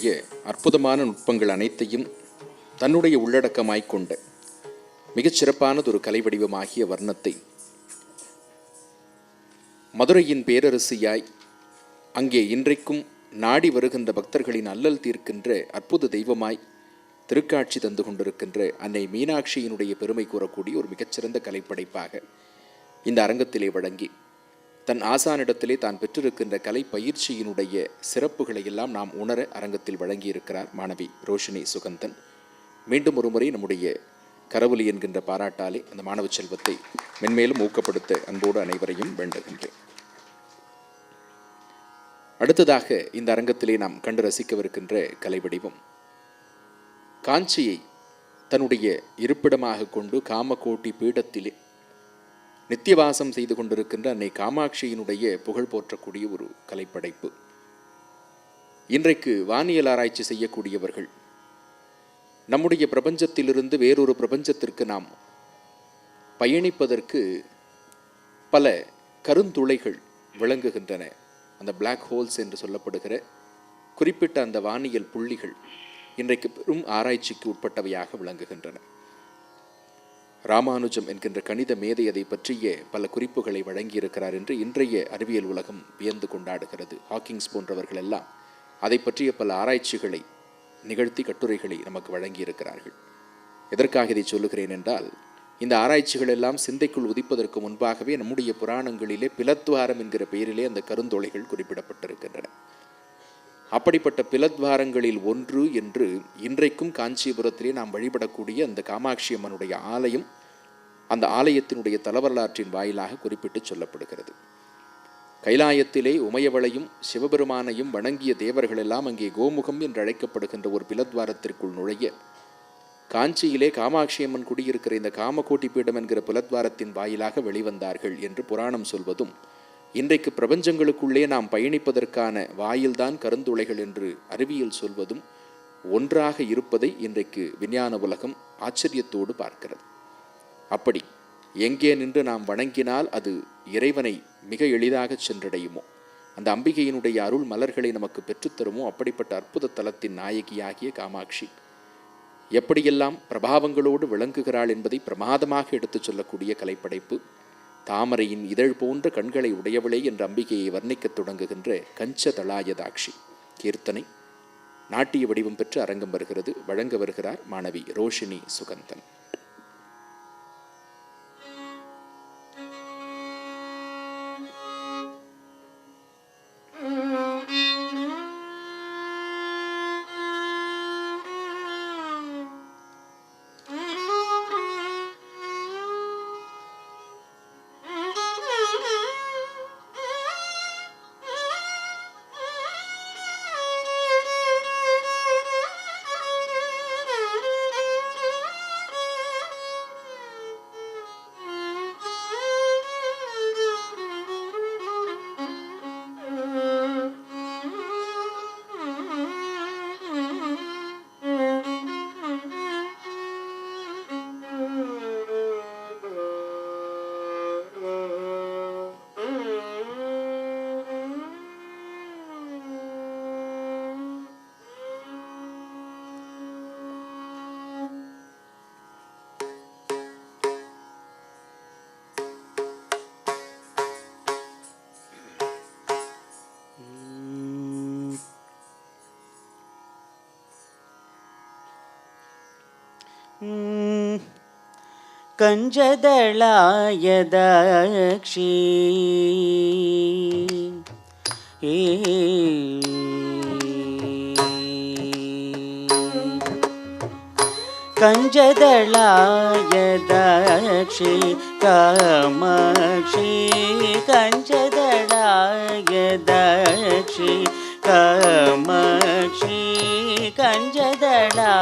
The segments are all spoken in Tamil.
கலையினுடைய அற்புதமான நுட்பங்கள் அனைத்தையும் தன்னுடைய உள்ளடக்கமாய்க் கொண்ட மிகச் சிறப்பானதொரு கலை வடிவமாகிய வர்ணத்தை மதுரையின் பேரரசியாய் அங்கே இன்றைக்கும் நாடி வருகின்ற பக்தர்களின் அல்லல் தீர்க்கின்ற அற்புத தெய்வமாய் திருக்காட்சி தந்து கொண்டிருக்கின்ற அன்னை மீனாட்சியினுடைய பெருமை கூறக்கூடிய ஒரு மிகச்சிறந்த கலைப்படைப்பாக இந்த அரங்கத்திலே வழங்கி தன் ஆசானிடத்திலே தான் பெற்றிருக்கின்ற கலை பயிற்சியினுடைய சிறப்புகளை எல்லாம் நாம் உணர அரங்கத்தில் வழங்கியிருக்கிறார் மாணவி ரோஷினி சுகந்தன். மீண்டும் ஒரு முறை நம்முடைய கரவொலி என்கின்ற பாராட்டாலே அந்த மாணவ செல்வத்தை மென்மேலும் ஊக்கப்படுத்த அன்போடு அனைவரையும் வேண்டுகின்றேன். அடுத்ததாக இந்த அரங்கத்திலே நாம் கண்டு ரசிக்கவிருக்கின்ற கலை வடிவம் காஞ்சியை தன்னுடைய இருப்பிடமாக கொண்டு காமகோட்டி பீடத்திலே நித்தியவாசம் செய்து கொண்டிருக்கின்ற அன்னை காமாட்சியினுடைய புகழ் போற்றக்கூடிய ஒரு கலைப்படைப்பு. இன்றைக்கு வானியல் ஆராய்ச்சி செய்யக்கூடியவர்கள் நம்முடைய பிரபஞ்சத்திலிருந்து வேறொரு பிரபஞ்சத்திற்கு நாம் பயணிப்பதற்கு பல கருந்துளைகள் விளங்குகின்றன. அந்த பிளாக் ஹோல்ஸ் என்று சொல்லப்படுகிற குறிப்பிட்ட அந்த வானியல் புள்ளிகள் இன்றைக்கு பெரும் ஆராய்ச்சிக்கு உட்பட்டவையாக விளங்குகின்றன. ராமானுஜம் என்கின்ற கணித மேதை அதை பற்றிய பல குறிப்புகளை வழங்கியிருக்கிறார் என்று இன்றைய அறிவியல் உலகம் வியந்து கொண்டாடுகிறது. ஹாக்கிங்ஸ் போன்றவர்கள் எல்லாம் அதை பற்றிய பல ஆராய்ச்சிகளை நிகழ்த்தி கட்டுரைகளை நமக்கு வழங்கியிருக்கிறார்கள். எதற்காக இதை சொல்லுகிறேன் என்றால், இந்த ஆராய்ச்சிகள் எல்லாம் சிந்தைக்குள் உதிப்பதற்கு முன்பாகவே நம்முடைய புராணங்களிலே பிலத்வாரம் என்கிற பெயரிலே அந்த கருந்தொலைகள் குறிப்பிடப்பட்டிருக்கின்றன. அப்படிப்பட்ட பிலத்வாரங்களில் ஒன்று என்று இன்றைக்கும் காஞ்சிபுரத்திலே நாம் வழிபடக்கூடிய அந்த காமாட்சி அம்மனுடைய ஆலயம், அந்த ஆலயத்தினுடைய தலவரலாற்றின் வாயிலாக குறிப்பிட்டு சொல்லப்படுகிறது. கைலாயத்திலே உமையவளையும் சிவபெருமானையும் வணங்கிய தேவர்கள் எல்லாம் அங்கே கோமுகம் என்று அழைக்கப்படுகின்ற ஒரு பிலத்வாரத்திற்குள் நுழைய, காஞ்சியிலே காமாட்சி அம்மன் குடியிருக்கிற இந்த காமகோட்டி பீடம் என்கிற பிலத்வாரத்தின் வாயிலாக வெளிவந்தார்கள் என்று புராணம் சொல்வதும், இன்றைக்கு பிரபஞ்சங்களுக்குள்ளே நாம் பயணிப்பதற்கான வாயில்தான் கருந்துளைகள் என்று அறிவியல் சொல்வதும் ஒன்றாக இருப்பதை இன்றைக்கு விஞ்ஞான உலகம் ஆச்சரியத்தோடு பார்க்கிறது. அப்படி எங்கே நின்று நாம் வணங்கினால் அது இறைவனை மிக எளிதாக சென்றடையுமோ, அந்த அம்பிகையினுடைய அருள் மலர்களை நமக்கு பெற்றுத்தருமோ, அப்படிப்பட்ட அற்புத தலத்தின் நாயகியாகிய காமாட்சி எப்படியெல்லாம் பிரபாவங்களோடு விளங்குகிறாள் என்பதை பிரமாதமாக எடுத்துச் சொல்லக்கூடிய கலைப்படைப்பு தாமரையின் இதழ் போன்ற கண்களை உடையவளே என்ற அம்பிகையை வர்ணிக்கத் தொடங்குகின்ற கஞ்சதளாயதாட்சி கீர்த்தனை நாட்டிய வடிவம் பெற்று அரங்கம் வருகிறது. வழங்க வருகிறார் மாணவி ரோஷினி சுகந்தன். கஞ்சதளாயதாக்ஷி கஞ்சதளாயதாக்ஷி காமாட்சி கஞ்சதளாயதாக்ஷி காமாட்சி கஞ்சதளாயதாக்ஷி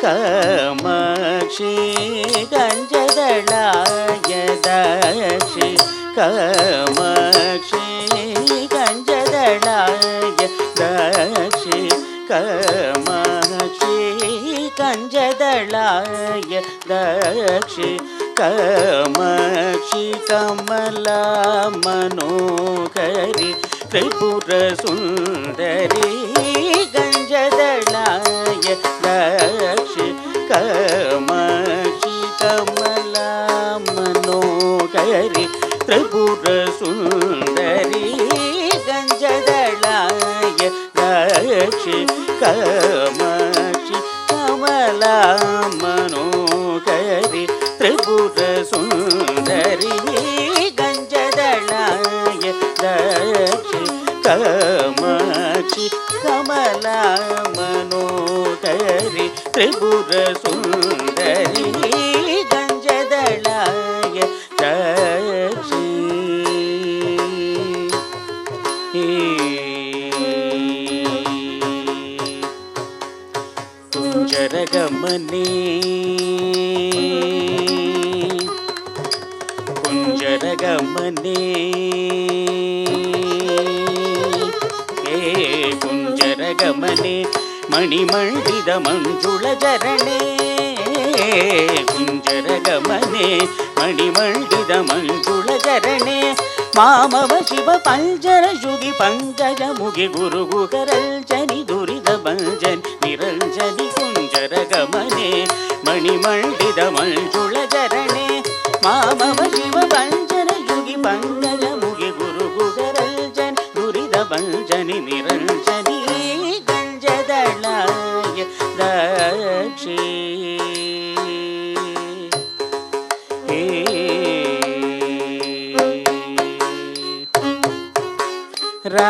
காமாட்சி கஞ்சதளாயதாக்ஷி காமாட்சி கஞ்சதளாயதாக்ஷி காமாட்சி கஞ்சதளாயதாக்ஷி காமாட்சி கமலா மனோகரி त्रिपुर सुंदरी गंजदलाय दक्षि कामाक्षि कमला मनोहरि त्रिपुर सुंदरी गंजदलाय दक्षि कामाक्षि कमला मनोहरि त्रिपुर सुंदरी गंजदलाय दक्षि कामाक्षि कमला मनोहरि त्रिपुर सुंदरी गंजदलाय दक्षि कुंजरगमने कुंजरगमने कुंजरगमने मणिमण्डित मंजुळचरणे कुंजरगमने मणिमण्डित मंजुळचरणे मामव शिव पंजर युगि पंकज मुगि गुरुगुकरञ्जनि दुरितभञ्जनि निरञ्जनि कुंजरगमने मणिमण्डित मंजुळचरणे मामव शिव पंजर युगि पंकज मुगि गुरुगुकरञ्जनि दुरितभञ्जनि निरञ्जनि गंजदलाय दक्षि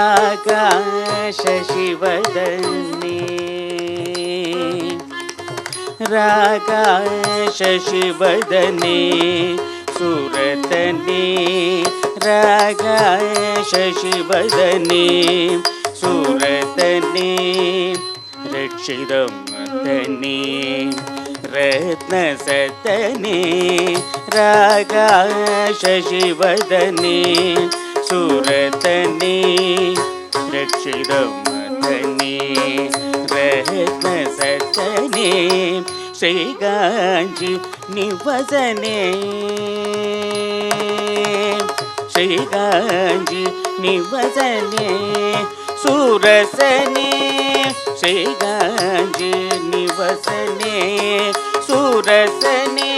रागाश शिवदने रागाश शिवदने सुरतने रागाश शिवदने सुरतने रक्षितमतने रत्नसतने रागाश शिवदने सुरतने रक्षितमतने रत्नसतने श्रीगांजी निवसने श्रीगांजी निवसने सुरसने श्रीगांजी निवसने सुरसने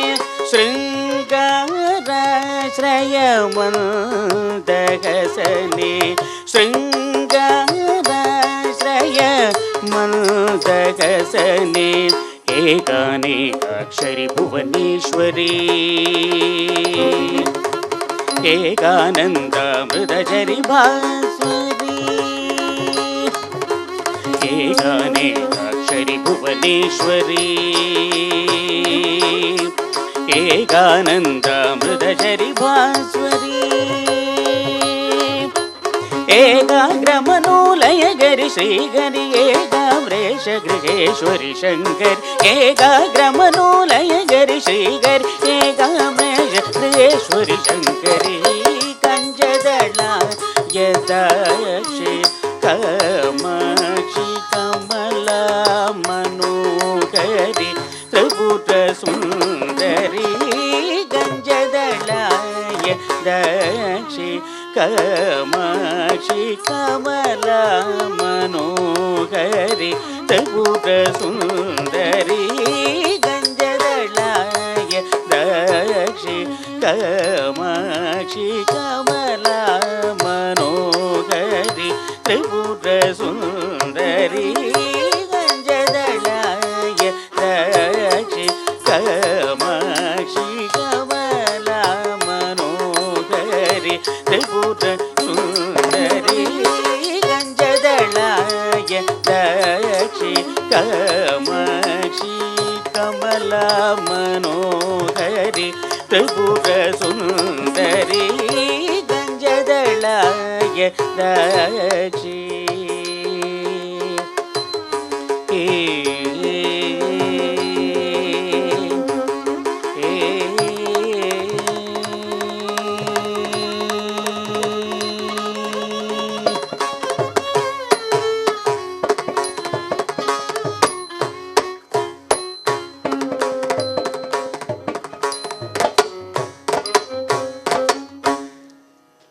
शृंगाराश्रयमन्दगसने शृंगाराश्रयमन्दगसने एकानेकाक्षरि भुवनेश्वरी एकानन्दामृतझरि भास्वरी एकानेकाक्षरि भुवनेश्वरी एकानन्दामृतझरि भास्वरी एकाग्रमनोलयगरि श्रीगरि एकाम्रेश गृहेश्वरि शङ्करि एकाग्रमनोलयगरि श्रीगरि एकाम्रेश गृहेश्वरि शङ्करि कञ्जदलाय दक्षि कामाक्षि कमला मनोहरि त्रिपुर सुंदरी गंजदलाय दक्षि कामाक्षि कमला मनोहरि त्रिपुर सुंदरी गंजदलाय दक्षि कामाक्षि कमला मनोहरि त्रिपुर सुंदरी गंजदलाय दक्षि कामाक्षि कमला मनोहरि त्रिपुर सुंदरी गंजदलाय दक्षि कामाक्षि कमला मनोहरि त्रिपुर सुंदरी गंजदलाय दक्षि